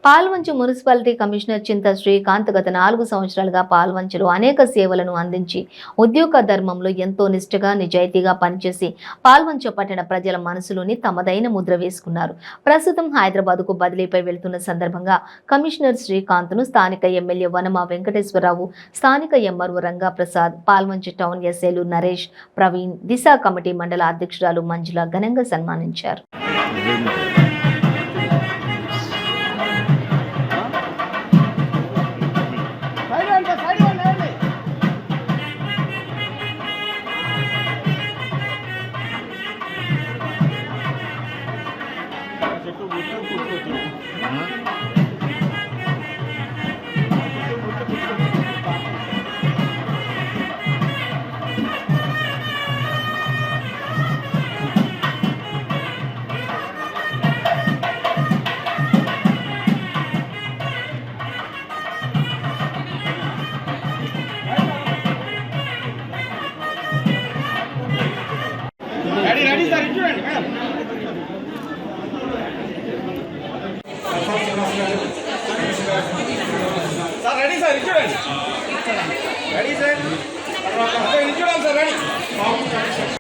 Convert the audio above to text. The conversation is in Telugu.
పాల్వంచ మున్సిపాలిటీ కమిషనర్ చింత శ్రీకాంత్ గత 4 సంవత్సరాలుగా పాల్వంచలో అనేక సేవలను అందించి ఉద్యోగ ధర్మంలో ఎంతో నిష్ఠగా నిజాయితీగా పనిచేసి పాల్వంచ పట్టణ ప్రజల మనసులోని తమదైన ముద్ర వేసుకున్నారు. ప్రస్తుతం హైదరాబాద్కు బదిలీపై వెళ్తున్న సందర్భంగా కమిషనర్ శ్రీకాంత్ను స్థానిక ఎమ్మెల్యే వనమా వెంకటేశ్వరరావు, స్థానిక ఎంఆర్ఓ రంగాప్రసాద్, పాల్వంచ టౌన్ ఎస్ఐలు నరేష్, ప్రవీణ్, దిశ కమిటీ మండల అధ్యక్షురాలు మంజుల ఘనంగా సన్మానించారు. Ready, sir. Ready, sir. Ready, sir.